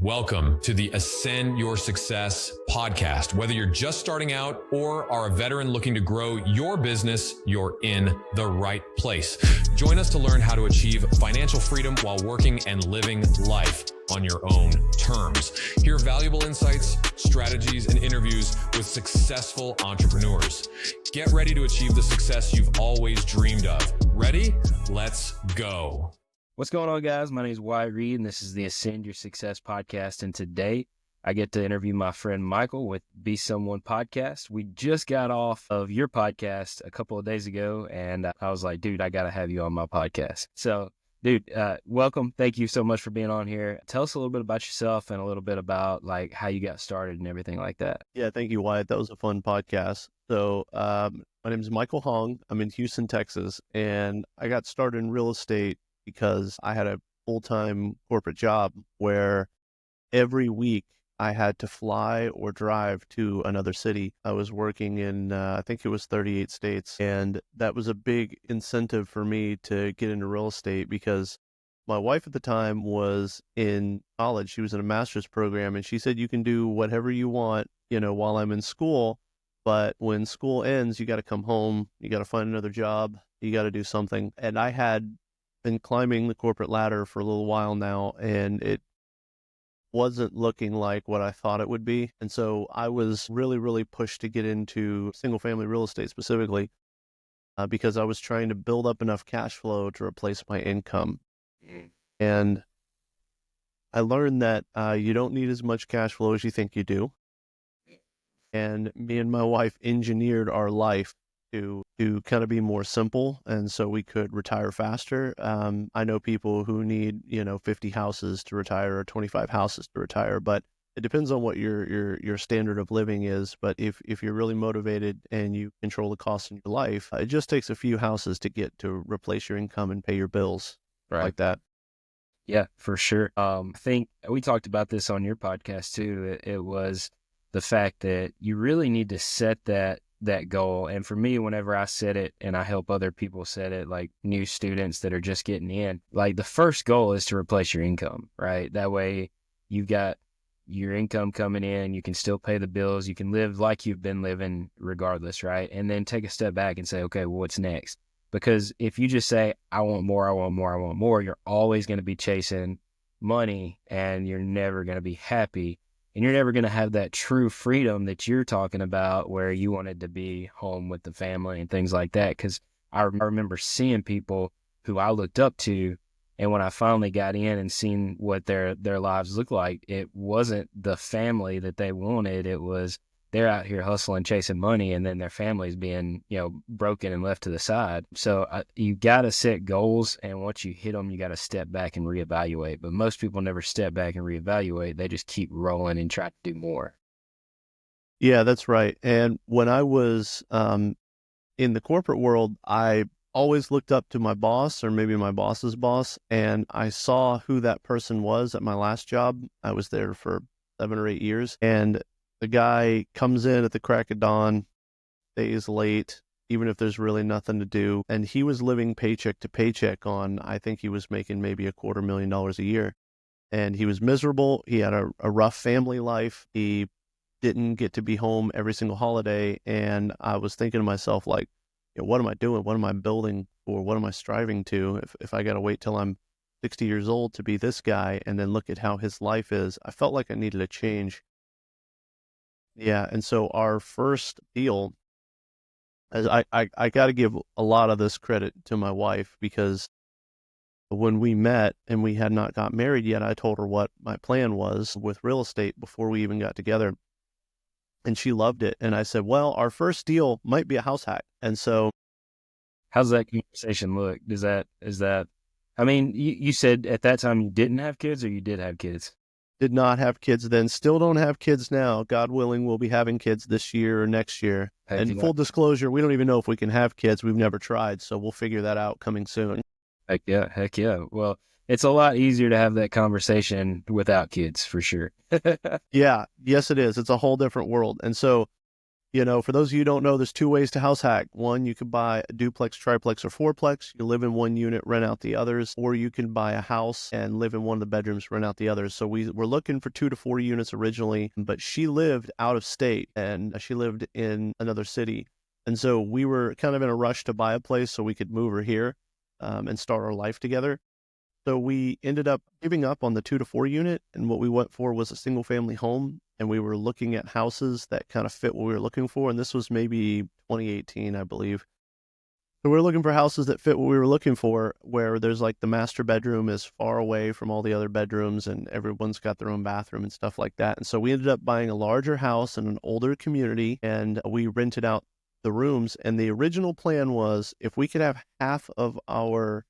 Welcome to the Ascend Your Success podcast. Whether you're just starting out or are a veteran looking to grow your business, you're in the right place. Join us to learn how to achieve financial freedom while working and living life on your own terms. Hear valuable insights, strategies, and interviews with successful entrepreneurs. Get ready to achieve the success you've always dreamed of. Ready? Let's go. What's going on, guys? My name is Wyatt Reed, and this is the Ascend Your Success podcast. And today, I get to interview my friend Michael with Be Someone podcast. We just got off of your podcast a couple of days ago, and I was like, dude, I got to have you on my podcast. So, dude, welcome. Thank you so much for being on here. Tell us a little bit about yourself and a little bit about like how you got started and everything like that. Yeah, thank you, Wyatt. That was a fun podcast. So, my name is Michael Hoang. I'm in Houston, Texas, and I got started in real estate because I had a full-time corporate job where every week I had to fly or drive to another city. I was working in, I think it was 38 states. And that was a big incentive for me to get into real estate because my wife at the time was in college. She was in a master's program, and she said, you can do whatever you want, while I'm in school. But when school ends, you got to come home. You got to find another job. You got to do something. And I had been climbing the corporate ladder for a little while now, and it wasn't looking like what I thought it would be. And so I was really, really pushed to get into single family real estate specifically because I was trying to build up enough cash flow to replace my income. And I learned that you don't need as much cash flow as you think you do. And me and my wife engineered our life to kind of be more simple, and so we could retire faster. I know people who need 50 houses to retire or 25 houses to retire, but it depends on what your standard of living is. But if you're really motivated and you control the costs in your life, it just takes a few houses to get to replace your income and pay your bills, right? Like that. Yeah, for sure. I think we talked about this on your podcast too. It was the fact that you really need to set that goal. And for me, whenever I set it and I help other people set it, like new students that are just getting in, like the first goal is to replace your income, right? That way you've got your income coming in, you can still pay the bills, you can live like you've been living regardless, right? And then take a step back and say, okay, well, what's next? Because if you just say, I want more, I want more, I want more, you're always going to be chasing money and you're never going to be happy. And you're never going to have that true freedom that you're talking about where you wanted to be home with the family and things like that. Because I remember seeing people who I looked up to, and when I finally got in and seen what their lives looked like, it wasn't the family that they wanted. It was they're out here hustling, chasing money, and then their family's being, broken and left to the side. So you got to set goals, and once you hit them, you got to step back and reevaluate. But most people never step back and reevaluate. They just keep rolling and try to do more. Yeah, that's right. And when I was in the corporate world, I always looked up to my boss or maybe my boss's boss, and I saw who that person was at my last job. I was there for 7 or 8 years, and the guy comes in at the crack of dawn, stays late, even if there's really nothing to do. And he was living paycheck to paycheck on, I think he was making maybe $250,000 a year. And he was miserable. He had a rough family life. He didn't get to be home every single holiday. And I was thinking to myself, like, what am I doing? What am I building for? What am I striving to? If I got to wait till I'm 60 years old to be this guy and then look at how his life is, I felt like I needed a change. Yeah, and so our first deal, as I got to give a lot of this credit to my wife, because when we met and we had not got married yet, I told her what my plan was with real estate before we even got together, and she loved it. And I said, well, our first deal might be a house hack. And so, how's that conversation look? Is that? I mean, you said at that time you didn't have kids, or you did have kids? Did not have kids then, still don't have kids now. God willing, we'll be having kids this year or next year. And full disclosure, we don't even know if we can have kids. We've never tried, so we'll figure that out coming soon. Heck yeah. Well, it's a lot easier to have that conversation without kids, for sure. Yeah, yes it is. It's a whole different world. And so, For those of you who don't know, there's two ways to house hack. One, you could buy a duplex, triplex, or fourplex. You live in one unit, rent out the others, or you can buy a house and live in one of the bedrooms, rent out the others. So we were looking for 2 to 4 units originally, but she lived out of state and she lived in another city. And so we were kind of in a rush to buy a place so we could move her here and start our life together. So we ended up giving up on the 2 to 4 unit, and what we went for was a single family home. And we were looking at houses that kind of fit what we were looking for. And this was maybe 2018, I believe. So we were looking for houses that fit what we were looking for, where there's like the master bedroom is far away from all the other bedrooms and everyone's got their own bathroom and stuff like that. And so we ended up buying a larger house in an older community, and we rented out the rooms. And the original plan was if we could have half of our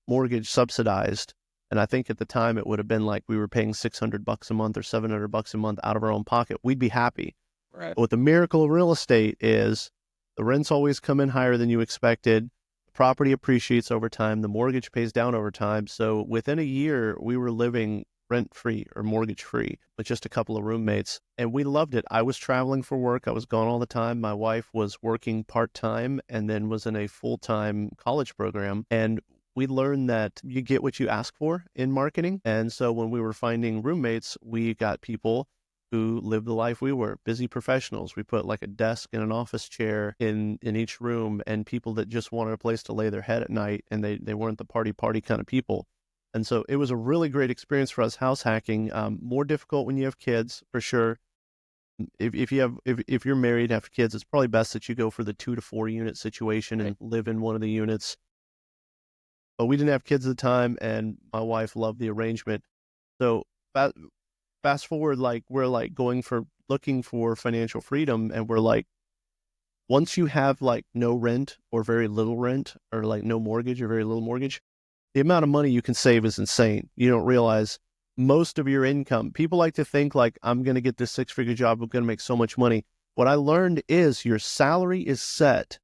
mortgage subsidized, and I think at the time it would have been like we were paying $600 a month or $700 a month out of our own pocket, we'd be happy. Right. But what the miracle of real estate is, the rents always come in higher than you expected. The property appreciates over time. The mortgage pays down over time. So within a year, we were living rent-free or mortgage-free with just a couple of roommates. And we loved it. I was traveling for work. I was gone all the time. My wife was working part-time and then was in a full-time college program. And we learned that you get what you ask for in marketing. And so when we were finding roommates, we got people who lived the life we were, busy professionals. We put like a desk and an office chair in each room, and people that just wanted a place to lay their head at night, and they weren't the party kind of people. And so it was a really great experience for us house hacking. More difficult when you have kids, for sure. If you're married, have kids, it's probably best that you go for the 2 to 4 unit situation and live in one of the units. But we didn't have kids at the time, and my wife loved the arrangement. So fast forward, like we're like looking for financial freedom, and we're like, once you have like no rent or very little rent, or like no mortgage or very little mortgage, the amount of money you can save is insane. You don't realize most of your income. People like to think like, I'm going to get this 6-figure job, I'm going to make so much money. What I learned is your salary is set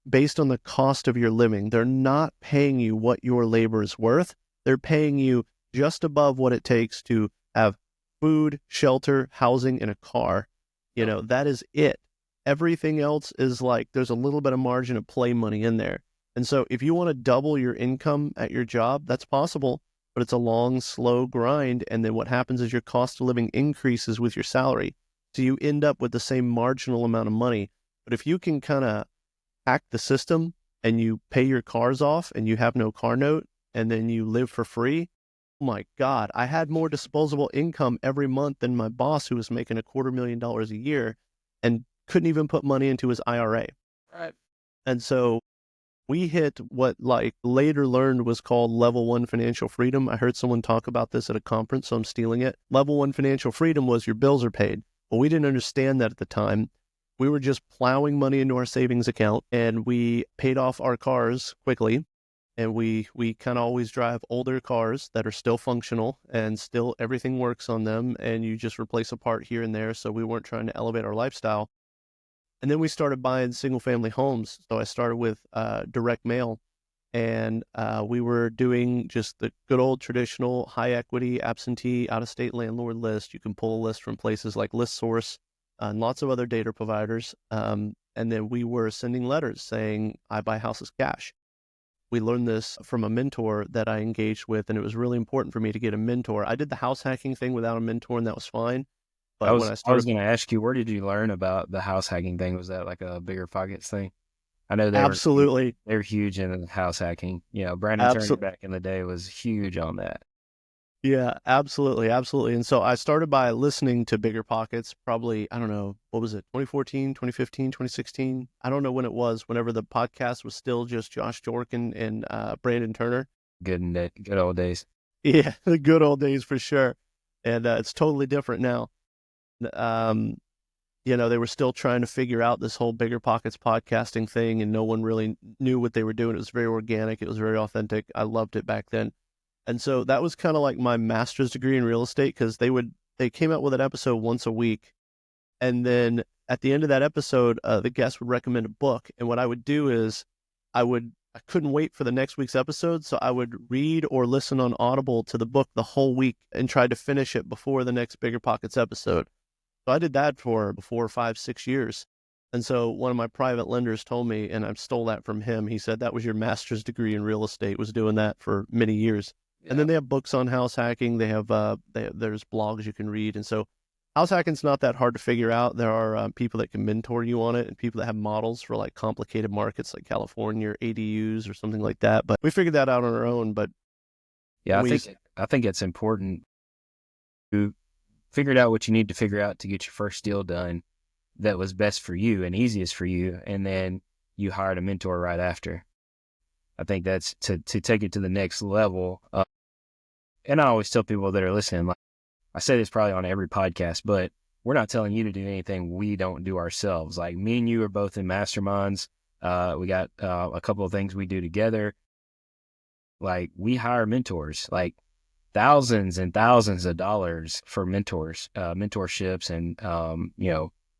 based on the cost of your living. They're not paying you what your labor is worth. They're paying you just above what it takes to have food, shelter, housing, and a car. That is it. Everything else is like, there's a little bit of margin of play money in there. And so if you want to double your income at your job, that's possible, but it's a long, slow grind. And then what happens is your cost of living increases with your salary. So you end up with the same marginal amount of money. But if you can kind of hack the system and you pay your cars off and you have no car note and then you live for free, oh my God, I had more disposable income every month than my boss, who was making $250,000 a year and couldn't even put money into his IRA. Right. And so we hit what like later learned was called level 1 financial freedom. I heard someone talk about this at a conference, so I'm stealing it. Level 1 financial freedom was your bills are paid. Well, we didn't understand that at the time. We were just plowing money into our savings account, and we paid off our cars quickly. And we kind of always drive older cars that are still functional and still everything works on them, and you just replace a part here and there. So we weren't trying to elevate our lifestyle. And then we started buying single family homes. So I started with direct mail, and we were doing just the good old traditional high equity, absentee, out-of-state landlord list. You can pull a list from places like ListSource and lots of other data providers. And then we were sending letters saying, I buy houses cash. We learned this from a mentor that I engaged with, and it was really important for me to get a mentor. I did the house hacking thing without a mentor, and that was fine. But I when I started, was going to ask you, where did you learn about the house hacking thing? Was that like a Bigger Pockets thing? I know absolutely, they're huge in house hacking. Brandon Turner back in the day was huge on that. Yeah, absolutely. And so I started by listening to Bigger Pockets, probably, I don't know, what was it, 2014, 2015, 2016? I don't know when it was, whenever the podcast was still just Josh Jorkin and Brandon Turner. Good old days. Yeah, the good old days for sure. And it's totally different now. They were still trying to figure out this whole Bigger Pockets podcasting thing, and no one really knew what they were doing. It was very organic. It was very authentic. I loved it back then. And so that was kind of like my master's degree in real estate, because they came out with an episode once a week. And then at the end of that episode, the guest would recommend a book. And what I would do is I couldn't wait for the next week's episode. So I would read or listen on Audible to the book the whole week and try to finish it before the next Bigger Pockets episode. So I did that for 4, 5, 6 years. And so one of my private lenders told me, and I stole that from him. He said, that was your master's degree in real estate, was doing that for many years. And then they have books on house hacking. They have, there's blogs you can read. And so house hacking's not that hard to figure out. There are people that can mentor you on it, and people that have models for like complicated markets like California or ADUs or something like that. But we figured that out on our own. But yeah, I think it's important to figure out what you need to figure out to get your first deal done that was best for you and easiest for you, and then you hired a mentor right after. I think that's to take it to the next level. And I always tell people that are listening, like I say this probably on every podcast, but we're not telling you to do anything we don't do ourselves. Like me and you are both in masterminds. We got a couple of things we do together. Like we hire mentors, like thousands and thousands of dollars for mentors, mentorships, and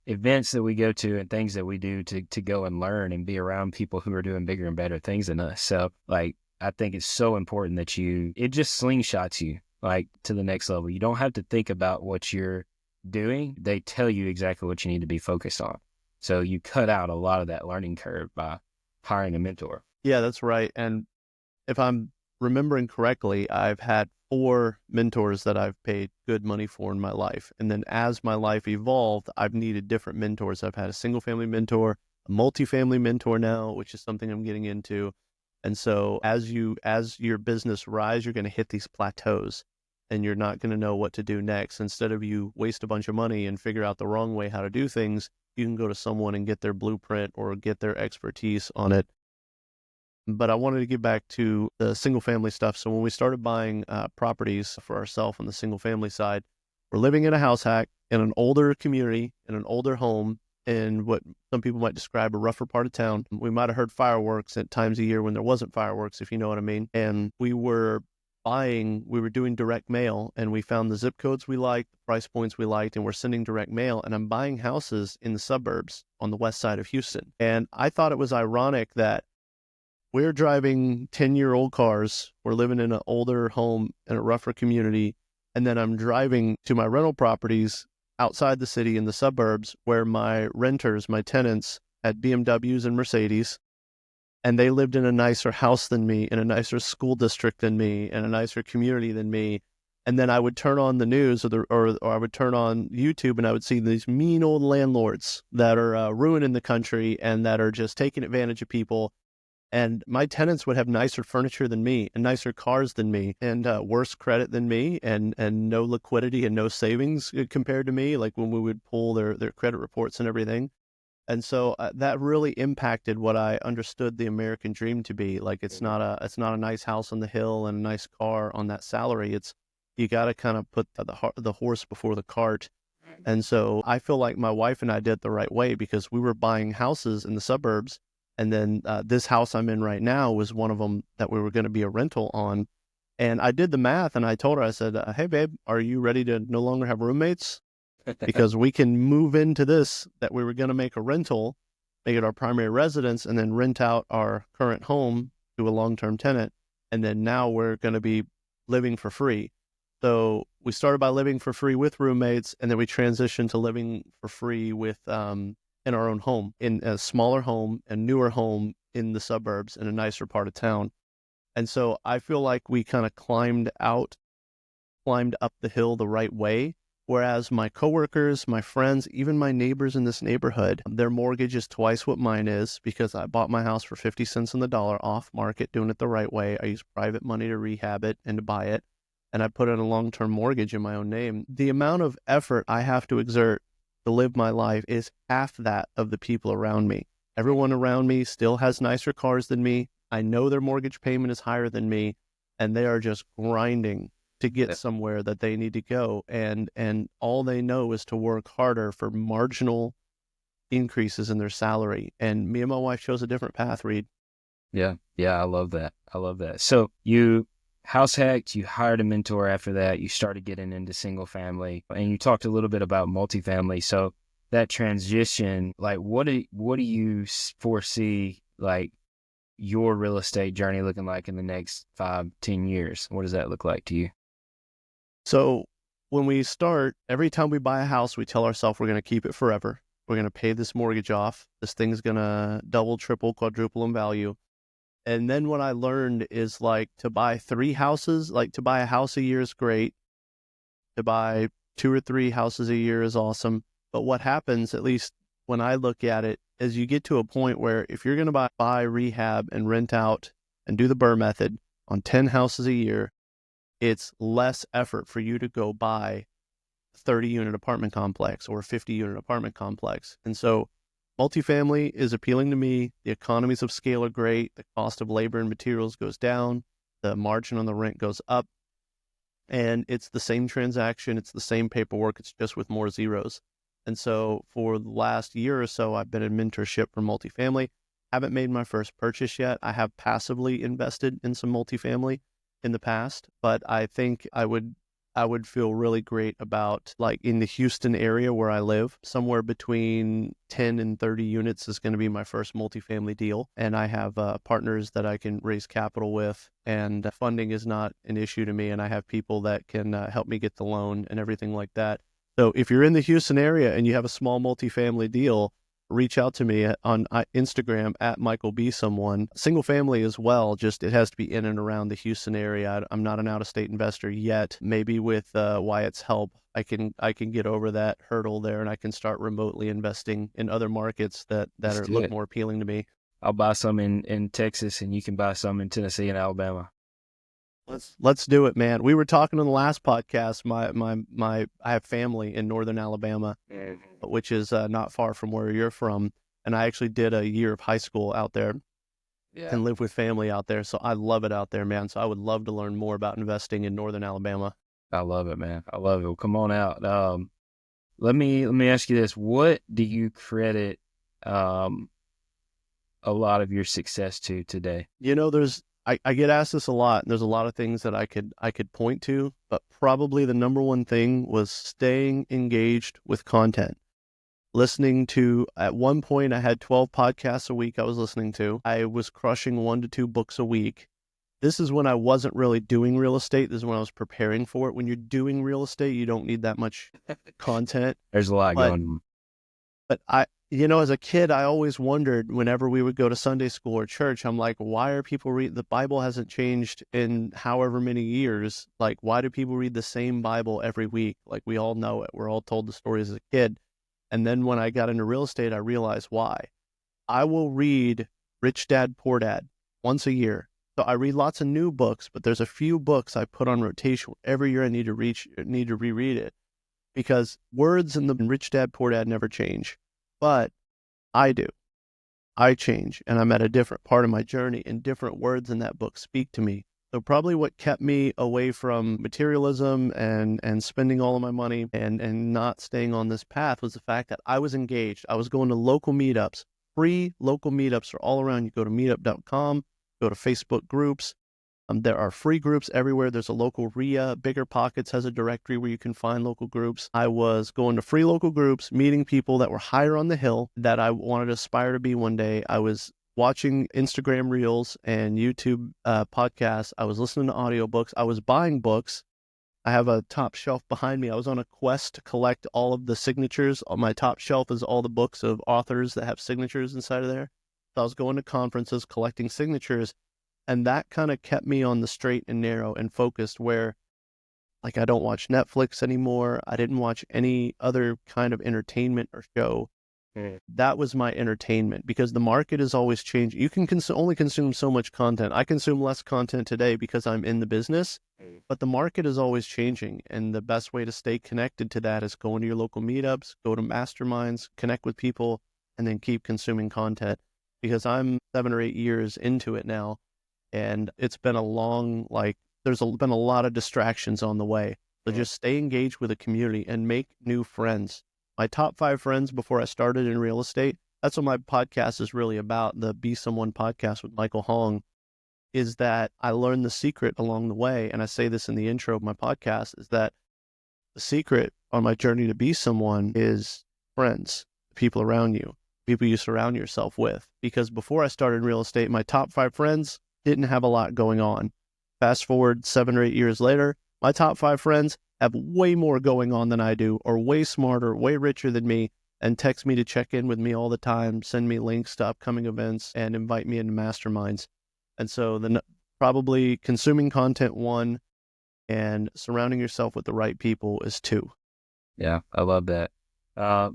events that we go to and things that we do to go and learn and be around people who are doing bigger and better things than us. So like, I think it's so important that it just slingshots you like to the next level. You don't have to think about what you're doing. They tell you exactly what you need to be focused on. So you cut out a lot of that learning curve by hiring a mentor. yeah, that's right. And if I'm remembering correctly, I've had 4 mentors that I've paid good money for in my life. And then as my life evolved, I've needed different mentors. I've had a single family mentor, a multifamily mentor now, which is something I'm getting into. And so as your business rise, you're going to hit these plateaus and you're not going to know what to do next. Instead of you waste a bunch of money and figure out the wrong way how to do things, you can go to someone and get their blueprint or get their expertise on it. But I wanted to get back to the single family stuff. So when we started buying properties for ourselves on the single family side, we're living in a house hack in an older community, in an older home, in what some people might describe a rougher part of town. We might have heard fireworks at times a year when there wasn't fireworks, if you know what I mean. And we were doing direct mail, and we found the zip codes we liked, the price points we liked, and we're sending direct mail. And I'm buying houses in the suburbs on the west side of Houston. And I thought it was ironic that we're driving 10-year-old cars. We're living in an older home in a rougher community. And then I'm driving to my rental properties outside the city in the suburbs where my renters, my tenants, had BMWs and Mercedes. And they lived in a nicer house than me, in a nicer school district than me, in a nicer community than me. And then I would turn on the news or I would turn on YouTube and I would see these mean old landlords that are ruining the country and that are just taking advantage of people. And my tenants would have nicer furniture than me and nicer cars than me and worse credit than me and no liquidity and no savings compared to me, like when we would pull their credit reports and everything. And so that really impacted what I understood the American dream to be. Like it's not a nice house on the hill and a nice car on that salary. You got to kind of put the horse before the cart. And so I feel like my wife and I did the right way because we were buying houses in the suburbs. And then this house I'm in right now was one of them that we were going to be a rental on. And I did the math and I told her, I said, hey, babe, are you ready to no longer have roommates? Because we can move into this that we were going to make a rental, make it our primary residence, and then rent out our current home to a long-term tenant. And then now we're going to be living for free. So we started by living for free with roommates, and then we transitioned to living for free with in our own home, in a smaller home, a newer home in the suburbs in a nicer part of town. And so I feel like we kind of climbed up the hill the right way. Whereas my coworkers, my friends, even my neighbors in this neighborhood, their mortgage is twice what mine is because I bought my house for 50 cents on the dollar off market, doing it the right way. I used private money to rehab it and to buy it. And I put in a long-term mortgage in my own name. The amount of effort I have to exert to live my life is half that of the people around me. Everyone around me still has nicer cars than me. I know their mortgage payment is higher than me, and they are just grinding to get somewhere that they need to go. And all they know is to work harder for marginal increases in their salary. And me and my wife chose a different path, Reed. Yeah. I love that. So you house hacked, you hired a mentor after that, you started getting into single family, and you talked a little bit about multifamily. So that transition, like what do you foresee like your real estate journey looking like in the next 5-10 years? What does that look like to you? So when we start, every time we buy a house, we tell ourselves we're going to keep it forever. We're going to pay this mortgage off. This thing's going to double, triple, quadruple in value. And then what I learned is like to buy 3 houses, like to buy a house a year is great. To buy 2 or 3 houses a year is awesome. But what happens, at least when I look at it, is you get to a point where if you're going to buy, rehab, and rent out and do the BRRRR method on 10 houses a year, it's less effort for you to go buy a 30-unit apartment complex or a 50-unit apartment complex. And so multifamily is appealing to me. The economies of scale are great. The cost of labor and materials goes down. The margin on the rent goes up. And it's the same transaction. It's the same paperwork. It's just with more zeros. And so for the last year or so, I've been in mentorship for multifamily. Haven't made my first purchase yet. I have passively invested in some multifamily in the past, but I think I would feel really great about, like, in the Houston area where I live, somewhere between 10 and 30 units is going to be my first multifamily deal. And I have partners that I can raise capital with, and funding is not an issue to me. And I have people that can help me get the loan and everything like that. So if you're in the Houston area and you have a small multifamily deal, reach out to me on Instagram at Michael B. Someone. Single family as well, just it has to be in and around the Houston area. I'm not an out-of-state investor yet. Maybe with Wyatt's help, I can get over that hurdle there, and I can start remotely investing in other markets that look more appealing to me. I'll buy some in Texas, and you can buy some in Tennessee and Alabama. Let's do it, man. We were talking on the last podcast. I have family in northern Alabama, which is not far from where you're from, and I actually did a year of high school out there, and live with family out there. So I love it out there, man. So I would love to learn more about investing in northern Alabama. I love it, man. I love it. Well, come on out. Let me ask you this: what do you credit a lot of your success to today? You know, I get asked this a lot, and there's a lot of things that I could point to, but probably the number one thing was staying engaged with content. Listening to, at one point, I had 12 podcasts a week I was listening to. I was crushing 1 to 2 books a week. This is when I wasn't really doing real estate. This is when I was preparing for it. When you're doing real estate, you don't need that much content. There's a lot going on. But as a kid, I always wondered, whenever we would go to Sunday school or church, I'm like, why are people read? The Bible hasn't changed in however many years. Like, why do people read the same Bible every week? Like, we all know it. We're all told the stories as a kid. And then when I got into real estate, I realized why. I will read Rich Dad, Poor Dad once a year. So I read lots of new books, but there's a few books I put on rotation. Every year I need to reread it, because words in the Rich Dad, Poor Dad never change. But I do. I change, and I'm at a different part of my journey, and different words in that book speak to me. So probably what kept me away from materialism and spending all of my money and not staying on this path was the fact that I was engaged. I was going to local meetups. Free local meetups are all around. You go to meetup.com, go to Facebook groups. There are free groups everywhere. There's a local RIA. Bigger Pockets has a directory where you can find local groups. I was going to free local groups, meeting people that were higher on the hill that I wanted to aspire to be one day. I was watching Instagram Reels and YouTube podcasts. I was listening to audiobooks. I was buying books. I have a top shelf behind me. I was on a quest to collect all of the signatures. On my top shelf is all the books of authors that have signatures inside of there. So I was going to conferences, collecting signatures. And that kind of kept me on the straight and narrow and focused, where, like, I don't watch Netflix anymore. I didn't watch any other kind of entertainment or show. That was my entertainment, because the market is always changing. You can only consume so much content. I consume less content today because I'm in the business, but the market is always changing. And the best way to stay connected to that is going to your local meetups, go to masterminds, connect with people, and then keep consuming content, because I'm 7 or 8 years into it now. And it's been there's been a lot of distractions on the way. So just stay engaged with the community and make new friends. My top 5 friends before I started in real estate, that's what my podcast is really about. The Be Someone podcast with Michael Hoang, is that I learned the secret along the way. And I say this in the intro of my podcast, is that the secret on my journey to be someone is friends, people around you, people you surround yourself with. Because before I started real estate, my top 5 friends didn't have a lot going on. Fast forward 7 or 8 years later, my top 5 friends have way more going on than I do, or way smarter, way richer than me, and text me to check in with me all the time, send me links to upcoming events, and invite me into masterminds. And so probably consuming content, 1, and surrounding yourself with the right people is 2. Yeah, I love that.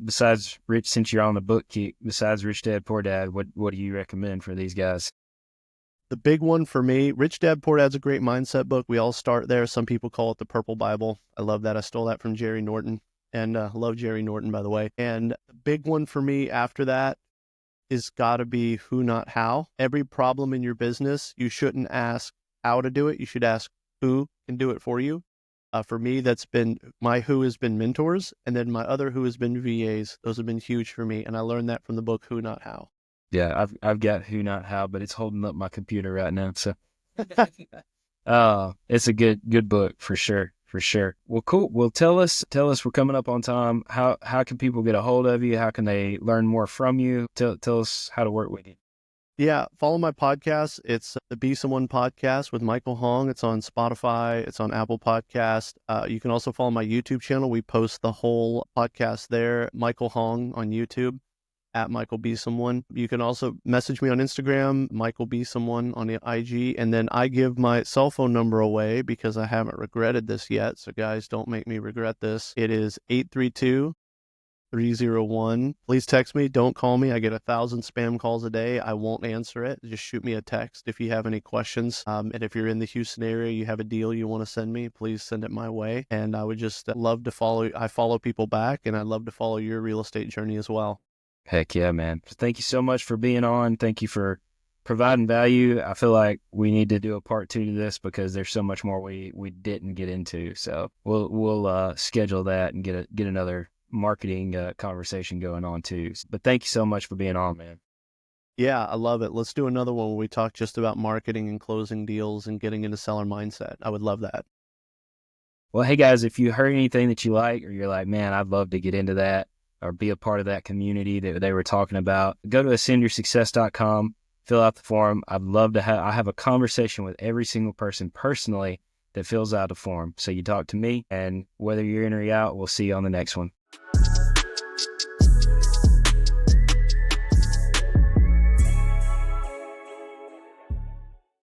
Besides Rich, since you're on the book kick, besides Rich Dad, Poor Dad, what do you recommend for these guys? The big one for me, Rich Dad, Poor Dad's a great mindset book. We all start there. Some people call it the Purple Bible. I love that. I stole that from Jerry Norton, and love Jerry Norton, by the way. And the big one for me after that is got to be Who Not How. Every problem in your business, you shouldn't ask how to do it. You should ask who can do it for you. For me, that's been my who has been mentors, and then my other who has been VAs. Those have been huge for me, and I learned that from the book Who Not How. Yeah, I've got Who Not How, but it's holding up my computer right now. So, it's a good book for sure, for sure. Well, cool. Well, tell us, we're coming up on time. How can people get a hold of you? How can they learn more from you? Tell us how to work with you. Yeah, follow my podcast. It's the Be Someone podcast with Michael Hoang. It's on Spotify. It's on Apple Podcast. You can also follow my YouTube channel. We post the whole podcast there. Michael Hoang on YouTube, at Michael Be Someone. You can also message me on Instagram, Michael Be Someone on the IG. And then I give my cell phone number away because I haven't regretted this yet. So guys, don't make me regret this. It is 832-301. Please text me. Don't call me. I get 1,000 spam calls a day. I won't answer it. Just shoot me a text if you have any questions. And if you're in the Houston area, you have a deal you want to send me, please send it my way. And I would just love to I follow people back, and I'd love to follow your real estate journey as well. Heck yeah, man. Thank you so much for being on. Thank you for providing value. I feel like we need to do a part 2 to this because there's so much more we didn't get into. So we'll schedule that and get another marketing conversation going on too. But thank you so much for being on, man. Yeah, I love it. Let's do another one where we talk just about marketing and closing deals and getting into seller mindset. I would love that. Well, hey guys, if you heard anything that you like, or you're like, man, I'd love to get into that or be a part of that community that they were talking about, go to ascendyoursuccess.com, fill out the form. I'd love to I have a conversation with every single person personally that fills out the form. So you talk to me, and whether you're in or out, we'll see you on the next one.